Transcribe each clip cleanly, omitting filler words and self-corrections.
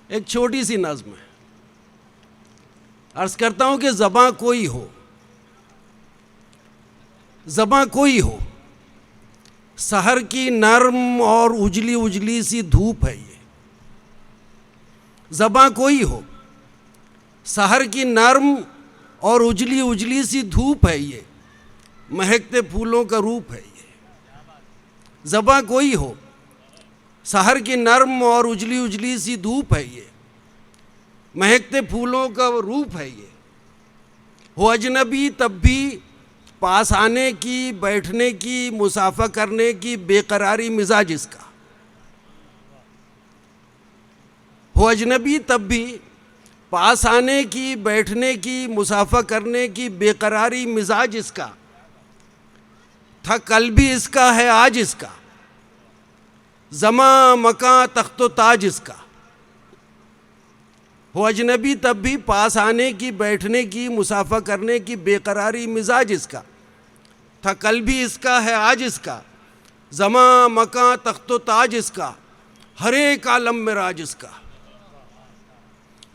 एक छोटी सी नज्म है। अर्ज करता हूं कि ज़बां कोई हो, ज़बां कोई हो, सहर की नर्म और उजली उजली सी धूप है ये। ज़बां कोई हो, सहर की नर्म और उजली उजली सी धूप है ये, महकते फूलों का रूप है ये। ज़बां कोई हो, सहर की नर्म और उजली उजली सी धूप है ये, महकते फूलों का रूप है ये। हो अजनबी तब भी पास आने की, बैठने की, मुसाफा करने की बेकरारी मिजाज इसका। हो अजनबी तब भी पास आने की, बैठने की, मुसाफा करने की बेकरारी मिजाज इसका। था कल भी इसका है आज इसका, ज़मा मका तख्तो ताज इसका। हो अजनबी तब भी पास आने की, बैठने की, मुसाफा करने की बेकरारी मिजाज इसका। था कल भी इसका है आज इसका, ज़मा मका तख्तो ताज इसका। हर एक आलम में राज इसका,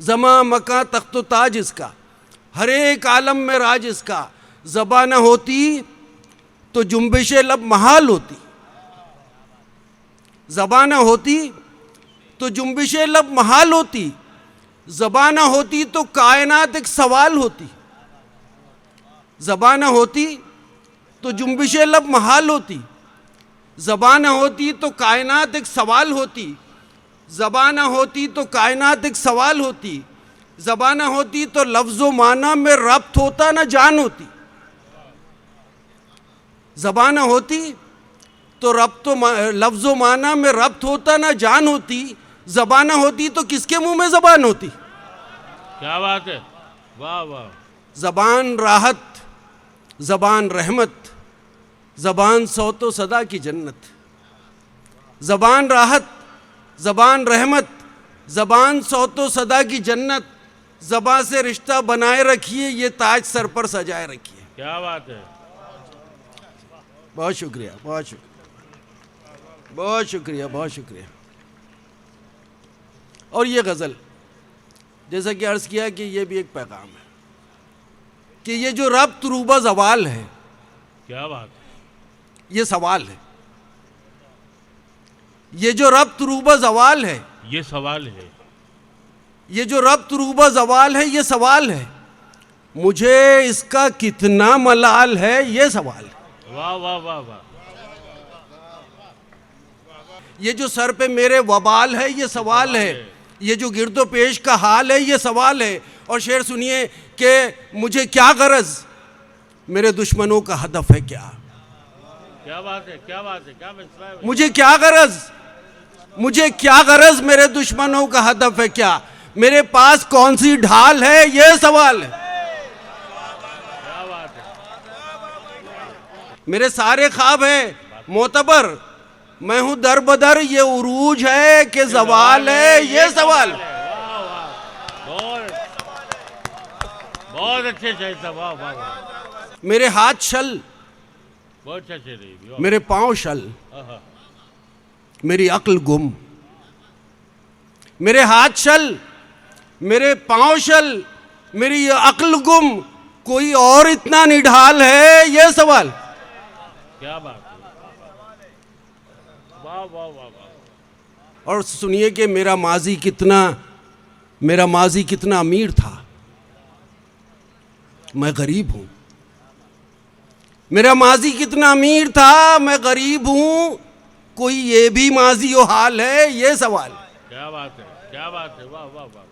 ज़मा मका तख्तो ताज इसका। हर एक आलम में राज इसका। ज़बां न होती तो जुम्बिश लब महाल होती, ज़बां न होती तो जुम्बिश लब महाल होती। ज़बां न होती तो कायनात एक सवाल होती, ज़बां न होती तो जुम्बिश लब महाल होती। ज़बां न होती तो कायनात एक सवाल होती, ज़बां न होती तो कायनात एक सवाल होती। ज़बां न होती तो लफ्ज़ व माना में रब्त होता न जान होती, ज़बां न होती तो लफ्ज़ व माना में रब्त होता न जान होती। ज़बां न होती तो किसके मुंह में ज़बान होती। क्या बात है, वाह वाह। ज़बान राहत, ज़बान रहमत, ज़बान सौतो सदा की जन्नत। ज़बान राहत, ज़बान रहमत, ज़बान सौतो सदा की जन्नत। ज़बां से रिश्ता बनाए रखिए, ये ताज सर पर सजाए रखिए। क्या बात है, बहुत शुक्रिया, बहुत शुक्रिया, बहुत शुक्रिया, बहुत शुक्रिया। और ये गज़ल, जैसा कि अर्ज़ किया कि ये भी एक पैगाम है कि ये जो रब्त रूबा ज़वाल है, क्या बात है, ये सवाल है। ये जो रब्त रूबा ज़वाल है, ये सवाल है। ये जो रब्त रूबा ज़वाल है, ये सवाल है। मुझे इसका कितना मलाल है, ये सवाल है। वाह वाह वाह वाह। ये जो सर पे मेरे वबाल है, ये सवाल है। ये जो गिरदो पेश का हाल है, ये सवाल है। और शेर सुनिए कि मुझे क्या गरज, मेरे दुश्मनों का हदफ है क्या। क्या बात है, क्या बात है, क्या मसला है। मुझे क्या गरज, मुझे क्या गरज, मेरे दुश्मनों का हदफ है क्या। मेरे पास कौन सी ढाल है, ये सवाल है। क्या बात है। मेरे सारे ख्वाब है मोतबर, मैं हूं दर बदर, ये उरूज है कि ज़वाल है, ये सवाल। वाह वाह, बहुत अच्छे शेर था, वाह वाह वाह। मेरे हाथ शल, बहुत अच्छा शेर है। मेरे पांव शल, मेरी अक्ल गुम। मेरे हाथ शल, मेरे पांव शल, मेरी अक्ल गुम। कोई और इतना निढाल है, ये सवाल। क्या बात है, वाह वाह वाह वाह। और सुनिए कि मेरा माजी कितना अमीर था, मैं गरीब हूं। मेरा माजी कितना अमीर था, मैं गरीब हूं। कोई ये भी माजी ओ हाल है, ये सवाल। क्या बात है, क्या बात है, वाह वाह वाह।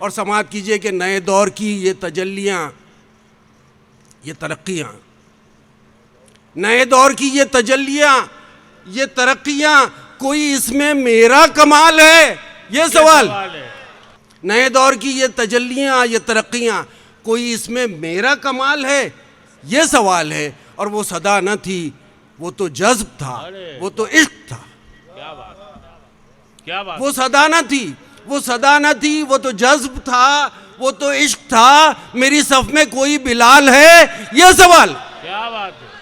और समाप्त कीजिए कि नए दौर की ये तजल्लियां, ये तरक्कियां, नए दौर की ये तजल्लियां, ये तरक्कियां, कोई इसमें मेरा कमाल है, ये सवाल। नए दौर की ये तजल्लियां, ये तरक्कियां, कोई इसमें मेरा कमाल है, ये सवाल है। और वो सदा न थी, वो तो जज्ब था, वो तो इश्क था। क्या बात, क्या बात। वो सदा न थी, वो सदा न थी, वो तो जज्ब था, वो तो इश्क था। मेरी सफ में कोई बिलाल है, ये सवाल। क्या बात।